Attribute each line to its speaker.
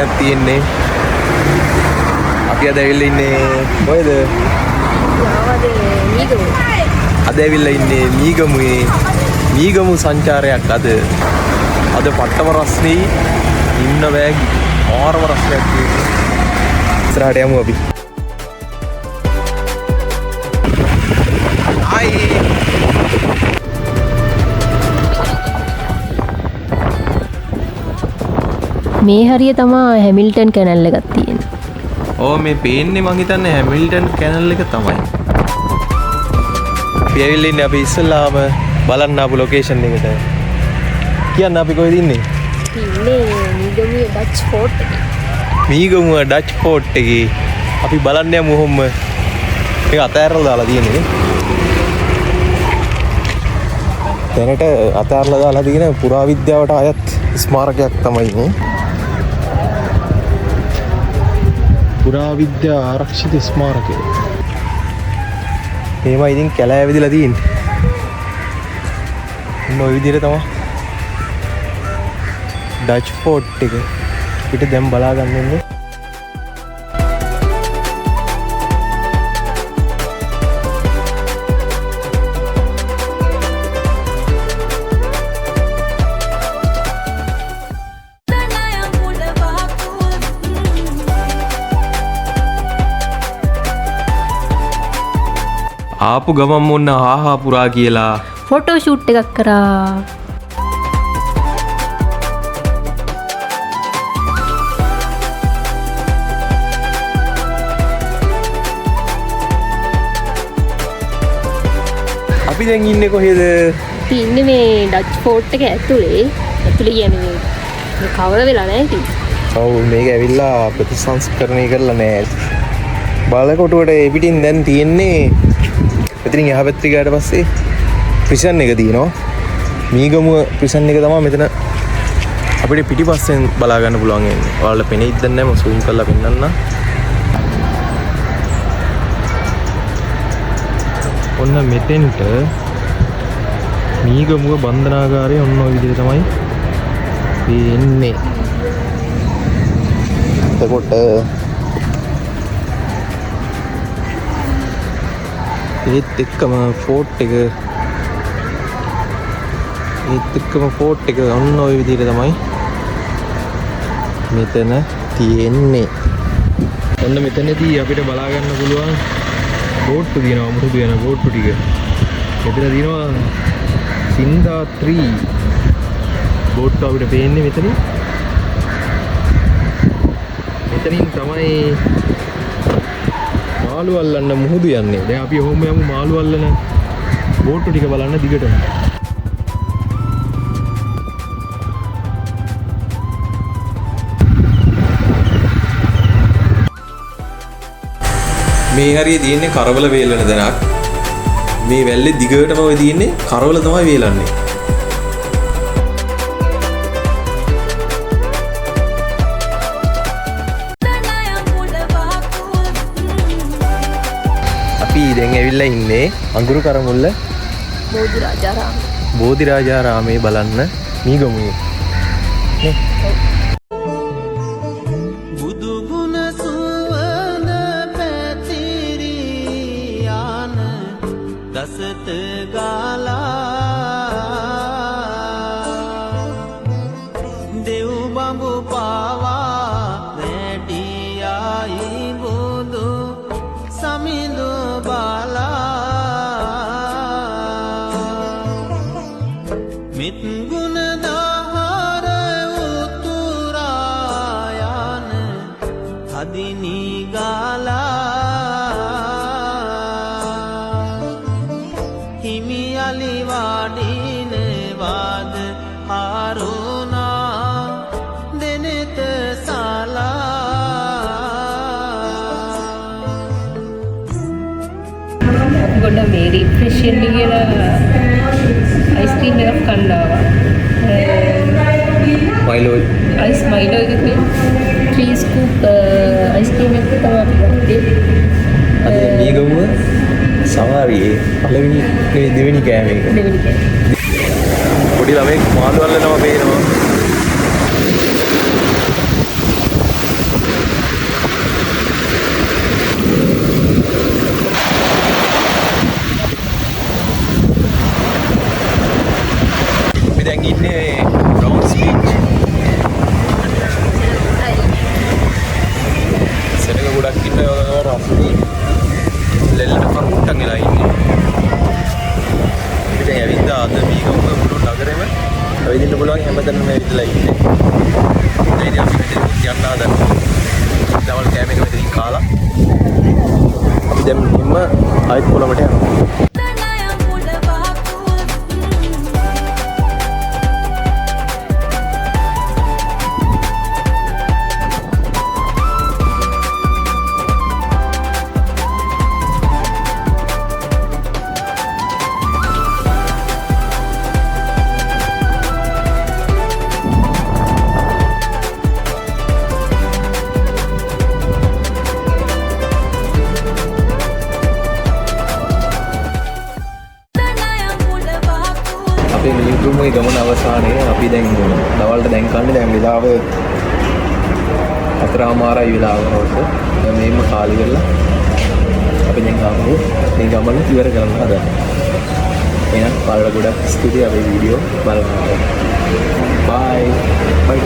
Speaker 1: සංචාරයක් තියෙන්නේ. අපි අද ඇවිල්ලා ඉන්නේ කොහෙද? අද ඇවිල්ලා ඉන්නේ මීගමුවේ. මීගමු සංචාරයක් අද පට්ටම රස්නේ ඉන්න බෑගි ආරම රස්නයක් තියෙන්නේ. ඉස්සරහට යමු අපි.
Speaker 2: මේ හරිය තමා හැමිල්ටන් කැනල් එකක් තියෙන්නේ.
Speaker 1: ඕ මේ පේන්නේ මං හිතන්නේ හැමිල්ටන් කැනල් එක තමයි. අපි ඇවිල්ලා ඉන්නේ අපි ඉස්සෙල්ලාම බලන්න ආපු ලොකේෂන් එකට. කියන්න අපි කොහෙද ඉන්නේ?
Speaker 2: ඉන්නේ මීගමුවේ ඩච් ෆෝට් එකේ.
Speaker 1: මීගමුව ඩච් ෆෝට් එකේ අපි බලන්න යමු ඔහොම. ඒක අතෑරලා දාලා තියෙන්නේ. දැනට අතෑරලා දාලා තියෙන පුරාවිද්‍යාවට අයත් ස්මාරකයක් තමයි මේ. පුරාවිද්‍යා ආරක්ෂිත ස්මාරකය. මේවා ඉතින් කැලෑ වැදිලා තියෙන්නේ. ඔන්න ඔය විදිහට තමයි ඩච් ෆෝට් එක පිට දැන් බලා ගන්න ඉන්නේ. ආපු ගමන් මොන්න ආහා පුරා කියලා
Speaker 2: ෆොටෝ ෂූට් එකක් කරා.
Speaker 1: අපි දැන් ඉන්නේ කොහෙද?
Speaker 2: අපි ඉන්නේ මේ ඩච් ෆෝට් එක ඇතුලේ. ඇතුලේ කියන්නේ මේ කවර වෙලා නැහැ ඉතින්.
Speaker 1: ඔව් මේක ඇවිල්ලා ප්‍රතිසංස්කරණය කරලා නැහැ. බලකොටුවට ඒ පිටින් දැන් තියෙන්නේ මෙතනින් එහා පැත්තට ගියාට පස්සේ ප්‍රිසන් එක තියෙනවා. මීගමුව ප්‍රිසන් එක තමයි මෙතන අපිට පිටිපස්සෙන් බලා ගන්න පුළුවන් වෙන්නේ. ඔයාලට පෙනෙයිද නැහැ මම zoom කරලා පෙන්නන්න. ඔන්න මෙතෙන්ට මීගමුව බන්ධනාගාරය ඔන්න ඔය විදිහට තමයි තියෙන්නේ. එතකොට ඒත් එක්කම ෆෝට් එක ඔන්න ඔය විදිහට තමයි මෙතන තියෙන්නේ. ඔන්න මෙතනදී අපිට බලා ගන්න පුළුවන් බෝට්ටු තියෙනවා. මුහුදු යන බෝට්ටු ටික. මෙතන තියෙනවා සින්දා 3 බෝට්ටු අපිට පේන්නේ මෙතනින්. මෙතනින් තමයි මාළු අල්ලන්න මුහුදු යන්නේ. දැන් අපි ඔහොම යමු මාළු අල්ලන බෝට්ටු ටික බලන්න දිගටම. මේ හරිය තියෙන්නේ කරවල වේලන දණක්. මේ වැල්ලේ දිගටම ඔය තියෙන්නේ කරවල තමයි වේලන්නේ. අපි දැන් ඇවිල්ලා ඉන්නේ අඟුරු කරමුල්ල බෝධිරාජාරාමේ බලන්න මීගමුවේ. නේ?
Speaker 2: ගොඩ මේ රිෆ්‍රෙෂින් කියලා අයිස්ක්‍රීම් එකක් කන්න ආවා. මයිලෝ එකේ 3 ස්කූප් අයිස්ක්‍රීම් එකක් තමයි අපි ගත්තේ.
Speaker 1: අද මීගමුව සවාරියේ පළවෙනි දෙවෙනි කෑම එක. පොඩි ළමෙක් මාළු අල්ලනවා පේනවා. අපි දැන් ඉන්නේ බ්‍රවුන්ස් බීච්. සෙනග ගොඩක් ඉන්න රස්නේ ලෙල්ලට කරුට්ටන් වෙලා ඉන්නේ. අපි දැන් ඇවිත් අද මේක මුළු නගරෙම ඇවිදින්න පුළුවන් හැමතැනම ඇවිදලා ඉන්නේ. ඉතින් අපි මෙතන යන්න හදන. දවල් කෑම එක මෙතනින් කාලා අපි දැන් මෙන්න ආයෙත් කොළඹට යනවා. අපේ නියුතුමේ ගමන අවසානයේ අපි දැන් දවල්ට දැන් කන්නේ දැන් වෙලාව 4:00 වෙලාව වගේ. දැන් මේම කාලි කරලා අපි දැන් ආපහු මේ ගමන ඉවර කරන්න හදනවා. එහෙනම් බලලා ගොඩක් ස්තුතියි අපේ වීඩියෝ බලන්න. බයි. බයි.